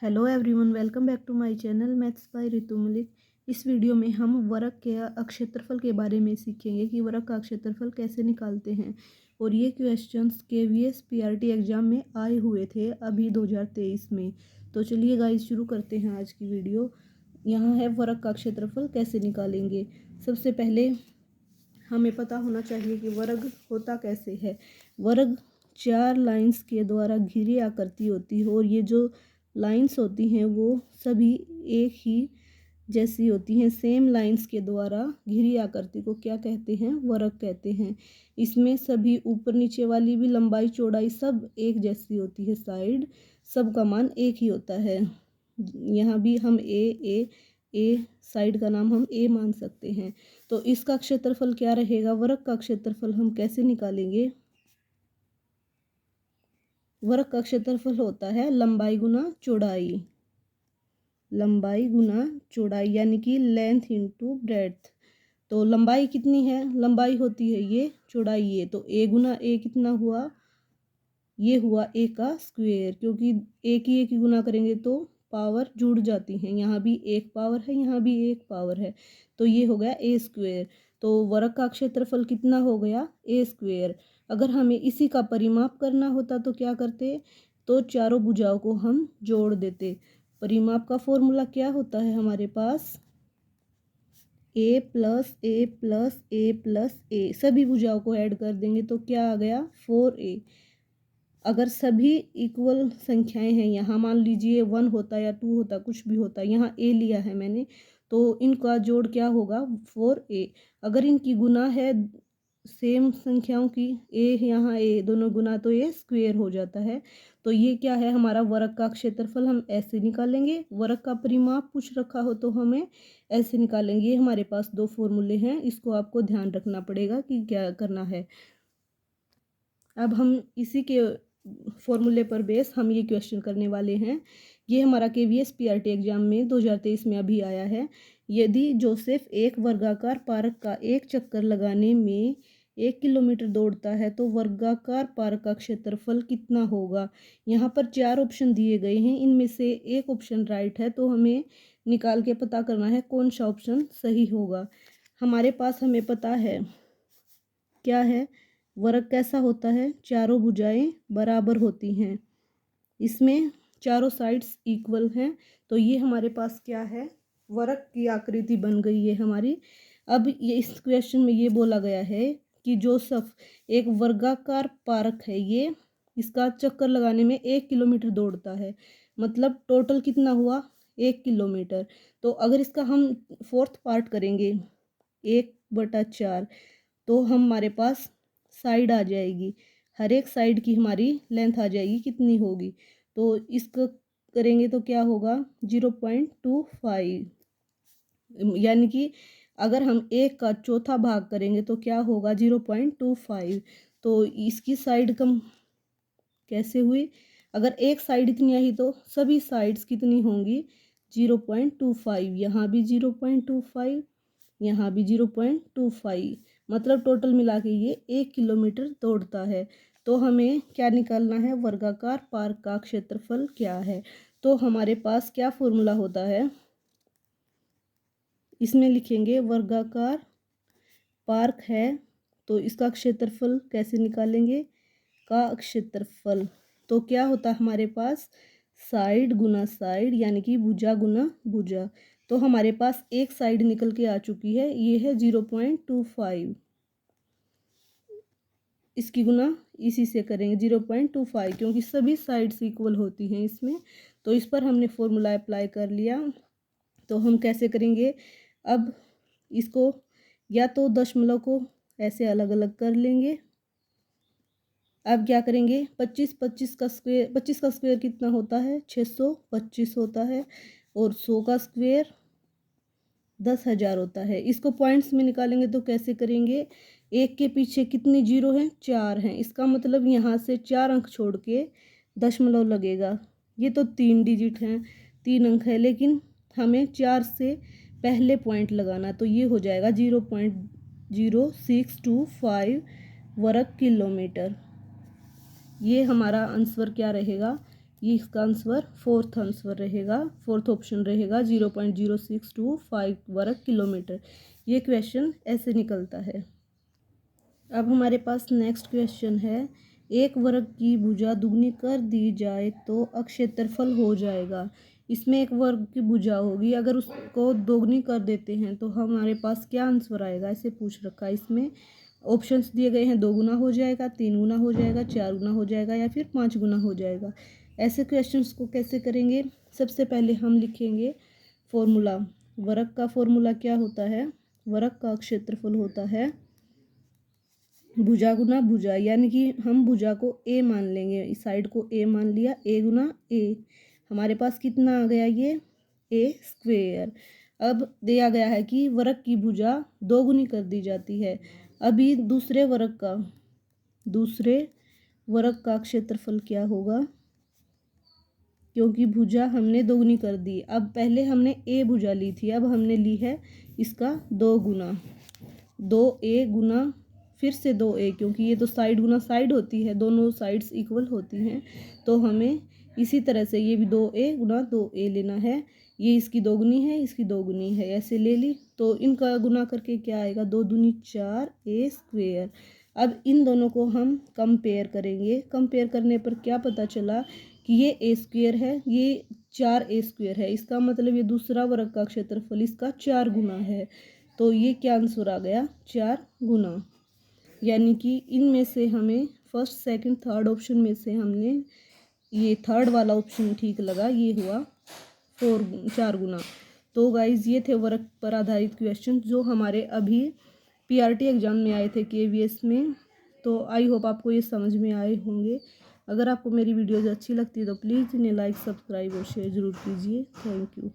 Hello everyone, welcome back to my channel maths by Ritu Malik. इस video में हम वर्ग के अक्षेत्रफल के बारे में सीखेंगे कि वर्ग का क्षेत्रफल कैसे निकालते हैं। और ये क्वेश्चंस KVS PRT एग्ज़ाम में आए हुए थे अभी 2023 में। तो चलिए गाइस शुरू करते हैं आज की वीडियो। यहाँ है वर्ग का क्षेत्रफल कैसे निकालेंगे। सबसे पहले हमें पता होना चाहिए कि वर्ग होता कैसे है। वर्ग 4 लाइंस के द्वारा घिरी आकृति होती है और ये जो लाइंस होती हैं वो सभी एक ही जैसी होती हैं। सेम लाइंस के द्वारा घिरी आकृति को क्या कहते हैं? वर्ग कहते हैं। इसमें सभी ऊपर नीचे वाली भी लंबाई चौड़ाई सब एक जैसी होती है। साइड सब का मान एक ही होता है। यहाँ भी हम ए साइड का नाम हम ए मान सकते हैं। तो इसका क्षेत्रफल क्या रहेगा? वर्ग का क्षेत्रफल हम कैसे निकालेंगे? वर्ग का क्षेत्रफल होता है लंबाई गुना चौड़ाई। लंबाई गुना चौड़ाई यानी कि लेंथ इंटू ब्रेड्थ। तो लंबाई कितनी है? लंबाई होती है ये, चौड़ाई ये। तो ए गुना ए कितना हुआ? ये हुआ ए का स्क्वायर, क्योंकि एक ही गुना करेंगे तो पावर जुड़ जाती हैं। यहाँ भी एक पावर है, यहाँ भी एक पावर है, तो ये हो गया ए स्क्वायर। तो वर्ग का क्षेत्रफल कितना हो गया? ए स्क्वायर। अगर हमें इसी का परिमाप करना होता तो क्या करते? तो चारों भुजाओं को हम जोड़ देते। परिमाप का फॉर्मूला क्या होता है हमारे पास? ए प्लस ए प्लस ए प्लस ए। सभी भुजाओं को ऐड कर देंगे तो क्या आ गया? 4a। अगर सभी इक्वल संख्याएं हैं, यहाँ मान लीजिए 1 होता या 2 होता, कुछ भी होता, यहाँ a लिया है मैंने, तो इनका जोड़ क्या होगा? 4a। अगर इनकी गुना है सेम संख्याओं की, a यहाँ a दोनों गुना, तो ये स्क्वायर हो जाता है। तो ये क्या है? हमारा वर्ग का क्षेत्रफल हम ऐसे निकालेंगे। वर्ग का परिमाप पूछ रखा हो तो हमें ऐसे निकालेंगे। ये हमारे पास दो फॉर्मूले हैं, इसको आपको ध्यान रखना पड़ेगा कि क्या करना है। अब हम इसी के फॉर्मूले पर बेस हम ये क्वेश्चन करने वाले हैं। ये हमारा KVS PRT एग्जाम में 2023 में अभी आया है। यदि जोसेफ एक वर्गाकार पार्क का एक चक्कर लगाने में 1 किलोमीटर दौड़ता है तो वर्गाकार पार्क का क्षेत्रफल कितना होगा? यहाँ पर 4 ऑप्शन दिए गए हैं, इनमें से एक ऑप्शन राइट है, तो हमें निकाल के पता करना है कौन सा ऑप्शन सही होगा। हमारे पास हमें पता है क्या है वर्ग कैसा होता है? चारों भुजाएं बराबर होती हैं, इसमें चारों साइड्स इक्वल हैं। तो ये हमारे पास क्या है? वर्ग की आकृति बन गई है हमारी। अब ये इस क्वेश्चन में ये बोला गया है कि जोसेफ एक वर्गाकार पार्क है, ये इसका चक्कर लगाने में 1 किलोमीटर दौड़ता है, मतलब टोटल कितना हुआ? 1 किलोमीटर। तो अगर इसका हम फोर्थ पार्ट करेंगे 1/4, तो हमारे पास साइड आ जाएगी, हर एक साइड की हमारी लेंथ आ जाएगी, कितनी होगी? तो इसको करेंगे तो क्या होगा? 0.25। यानी कि अगर हम एक का चौथा भाग करेंगे तो क्या होगा? 0.25। तो इसकी साइड कम कैसे हुई? अगर एक साइड इतनी आई तो सभी साइड्स कितनी होंगी? 0.25। यहाँ भी 0.25, यहाँ भी 0.25, मतलब टोटल मिला के ये 1 किलोमीटर दौड़ता है। तो हमें क्या निकालना है? वर्गाकार पार्क का क्षेत्रफल क्या है? तो हमारे पास क्या फॉर्मूला होता है? इसमें लिखेंगे वर्गाकार पार्क है, तो इसका क्षेत्रफल कैसे निकालेंगे? का क्षेत्रफल तो क्या होता है हमारे पास? साइड गुना साइड, यानी कि भुजा गुना भुजा। तो हमारे पास एक साइड निकल के आ चुकी है, ये है 0.25। इसकी गुना इसी से करेंगे 0.25, क्योंकि सभी साइड्स इक्वल होती हैं इसमें। तो इस पर हमने फॉर्मूला अप्लाई कर लिया। तो हम कैसे करेंगे? अब इसको या तो दशमलव को ऐसे अलग अलग कर लेंगे। अब क्या करेंगे? 25 का स्क्वायर, 25 का स्क्वायर कितना होता है? 625 होता है। और 100 का स्क्वायर 10,000 होता है। इसको पॉइंट्स में निकालेंगे तो कैसे करेंगे? एक के पीछे कितनी जीरो हैं? 4 हैं। इसका मतलब यहाँ से 4 अंक छोड़ के दशमलव लगेगा। ये तो 3 डिजिट हैं, 3 अंक है, लेकिन हमें 4 से पहले पॉइंट लगाना, तो ये हो जाएगा 0.0625 वर्ग किलोमीटर। ये हमारा आंसर क्या रहेगा? ये इसका आंसर फोर्थ आंसर रहेगा, फोर्थ ऑप्शन रहेगा 0.0625 वर्ग किलोमीटर। ये क्वेश्चन ऐसे निकलता है। अब हमारे पास नेक्स्ट क्वेश्चन है, एक वर्ग की भुजा दुगनी कर दी जाए तो अक्षेत्रफल हो जाएगा। इसमें एक वर्ग की भुजा होगी, अगर उसको दोगुनी कर देते हैं तो हमारे पास क्या आंसर आएगा, ऐसे पूछ रखा है। इसमें ऑप्शंस दिए गए हैं, 2 गुना हो जाएगा, 3 गुना हो जाएगा, 4 गुना हो जाएगा या फिर 5 गुना हो जाएगा। ऐसे क्वेश्चंस को कैसे करेंगे, सबसे पहले हम लिखेंगे फॉर्मूला। वर्ग का फॉर्मूला क्या होता है, वर्ग का क्षेत्रफल होता है भुजा गुना भुजा, यानी कि हम भुजा को ए मान लेंगे, इस साइड को ए मान लिया, ए गुना ए। हमारे पास कितना आ गया, ये ए स्क्वेयर। अब दिया गया है कि वर्ग की भुजा दोगुनी कर दी जाती है। अभी दूसरे वर्ग का क्षेत्रफल क्या होगा, क्योंकि भुजा हमने दोगुनी कर दी। अब पहले हमने ए भुजा ली थी, अब हमने ली है इसका 2 गुना, 2a गुना फिर से 2a, क्योंकि ये तो साइड गुना साइड होती है, दोनों साइड्स इक्वल होती हैं, तो हमें इसी तरह से ये भी 2a गुना 2a लेना है। ये इसकी दोगुनी है, इसकी दोगुनी है, ऐसे ले ली, तो इनका गुना करके क्या आएगा, 2 दूनी 4 ए स्क्वेयर। अब इन दोनों को हम कंपेयर करेंगे, कंपेयर करने पर क्या पता चला कि ये ए स्क्वेयर है, ये 4a स्क्वेयर है, इसका मतलब ये दूसरा वर्ग का क्षेत्रफल इसका 4 गुना है। तो ये क्या आंसर आ गया, 4 गुना। यानी कि इनमें से हमें फर्स्ट सेकंड थर्ड ऑप्शन में से हमने ये थर्ड वाला ऑप्शन ठीक लगा, ये हुआ 4 गुना। तो गाइज ये थे वर्ग पर आधारित क्वेश्चन जो हमारे अभी पीआरटी एग्जाम में आए थे केवीएस में। तो आई होप आपको ये समझ में आए होंगे। अगर आपको मेरी वीडियोज़ अच्छी लगती है तो प्लीज़ इन्हें लाइक सब्सक्राइब और शेयर ज़रूर कीजिए। Thank you.